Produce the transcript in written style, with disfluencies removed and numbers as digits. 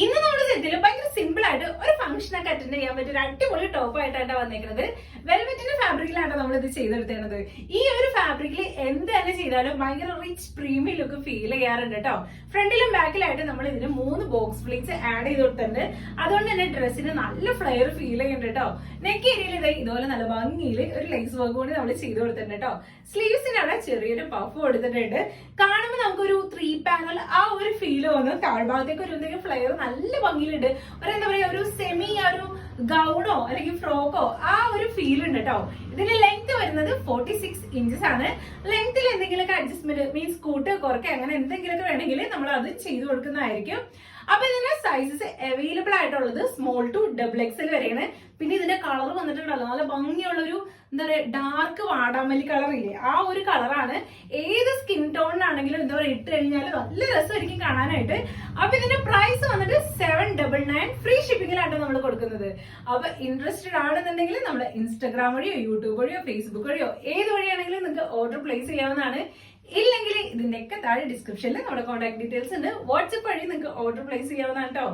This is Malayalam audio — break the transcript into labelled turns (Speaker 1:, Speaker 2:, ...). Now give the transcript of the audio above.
Speaker 1: ഇന്ന് നമ്മുടെ സെറ്റിൽ ഭയങ്കര സിമ്പിൾ ആയിട്ട് ഒരു ഫംഗ്ഷൻ ഒക്കെ അറ്റൻഡ് ചെയ്യാൻ പറ്റിയ ഒരു അടിപൊളി ടോപ്പ് ആയിട്ടാണ് വന്നേക്കുന്നത്. വെൽവെറ്റിന്റെ ഫാബ്രിക്കിലാണ് നമ്മൾ ഇത് ചെയ്തെടുത്തേക്കുന്നത്. ഈ ഒരു ഫാബ്രിക്കിൽ എന്ത് തന്നെ ചെയ്താലും ഭയങ്കര റിച്ച് പ്രീമിയം ലുക്ക് ഫീൽ ചെയ്യാറുണ്ട് കേട്ടോ. ഫ്രണ്ടിലും ബാക്കിലായിട്ട് നമ്മൾ ഇതിന് 3 ബോക്സ് പ്ലീറ്റ്സ് ആഡ് ചെയ്ത് കൊടുത്തിട്ടുണ്ട്. അതുകൊണ്ട് തന്നെ ഡ്രസ്സിന് നല്ല ഫ്ലെയർ ഫീൽ ചെയ്യുന്നുണ്ട് കേട്ടോ. നെക്ക് ഏരിയയിൽ ഇതുപോലെ നല്ല ഭംഗിയിൽ ഒരു ലേസ് വർക്ക് കൂടി നമ്മൾ ചെയ്ത് കൊടുത്തിട്ടുണ്ട് കേട്ടോ. സ്ലീവ്സിന് അവിടെ ചെറിയൊരു പഫ് കൊടുത്തിട്ടുണ്ട്. കാണുമ്പോൾ നമുക്കൊരു 3 പാനൽ ആ ഒരു ഫീൽ വന്നു. താഴ്ഭാഗത്തേക്ക് ഒരു എന്തെങ്കിലും ഫ്ലെയർ നല്ല ഭംഗിയിലുണ്ട്. എന്താ പറയാ, ഒരു സെമി ഒരു ഗൗണോ അല്ലെങ്കിൽ ഫ്രോക്കോ ആ ഒരു ഫീൽ ഉണ്ട് കേട്ടോ. ഇതിന്റെ ലെങ്ത് വരുന്നത് 46 ഇഞ്ചസ് ആണ്. ലെങ്ത്തിൽ എന്തെങ്കിലുമൊക്കെ അഡ്ജസ്റ്റ്മെന്റ് മീൻസ് കൂട്ട് കുറയ്ക്കുക അങ്ങനെ എന്തെങ്കിലുമൊക്കെ വേണമെങ്കിൽ നമ്മൾ അത് ചെയ്തു കൊടുക്കുന്നതായിരിക്കും. അപ്പൊ ഇതിന്റെ സൈസസ് അവൈലബിൾ ആയിട്ടുള്ളത് സ്മോൾ ടു XXL വരെയാണ്. പിന്നെ ഇതിന്റെ കളർ വന്നിട്ടുണ്ടല്ലോ നല്ല ഭംഗിയുള്ളൊരു എന്താ പറയാ ഡാർക്ക് വാടാമല്ലി കളർ ഇല്ലേ, ആ ഒരു കളറാണ്. ഏത് സ്കിൻ ടോണിനാണെങ്കിലും എന്താ പറയുക ഇട്ട് കഴിഞ്ഞാൽ നല്ല രസമായിരിക്കും കാണാനായിട്ട്. അപ്പൊ ഇതിന്റെ പ്രൈസ് വന്നിട്ട് 799 ഫ്രീ ഷിപ്പിംഗിലാണ് നമ്മൾ കൊടുക്കുന്നത്. അപ്പൊ ഇൻട്രസ്റ്റഡ് ആണെന്നുണ്ടെങ്കിൽ നമ്മുടെ ഇൻസ്റ്റാഗ്രാം വഴിയോ യൂട്യൂബ് വഴിയോ ഫേസ്ബുക്ക് വഴിയോ ഏത് വഴിയാണെങ്കിലും നിങ്ങൾക്ക് ഓർഡർ പ്ലേസ് ചെയ്യാവുന്നതാണ്. ഇല്ലെങ്കിൽ ഇതിന്റെയൊക്കെ താഴെ ഡിസ്ക്രിപ്ഷനിൽ നമ്മുടെ കോൺടാക്ട് ഡീറ്റെയിൽസ് ഉണ്ട്. വാട്സ്ആപ്പ് വഴി നിങ്ങൾക്ക് ഓർഡർ പ്ലേസ് ചെയ്യാവുന്നതാണ് കേട്ടോ.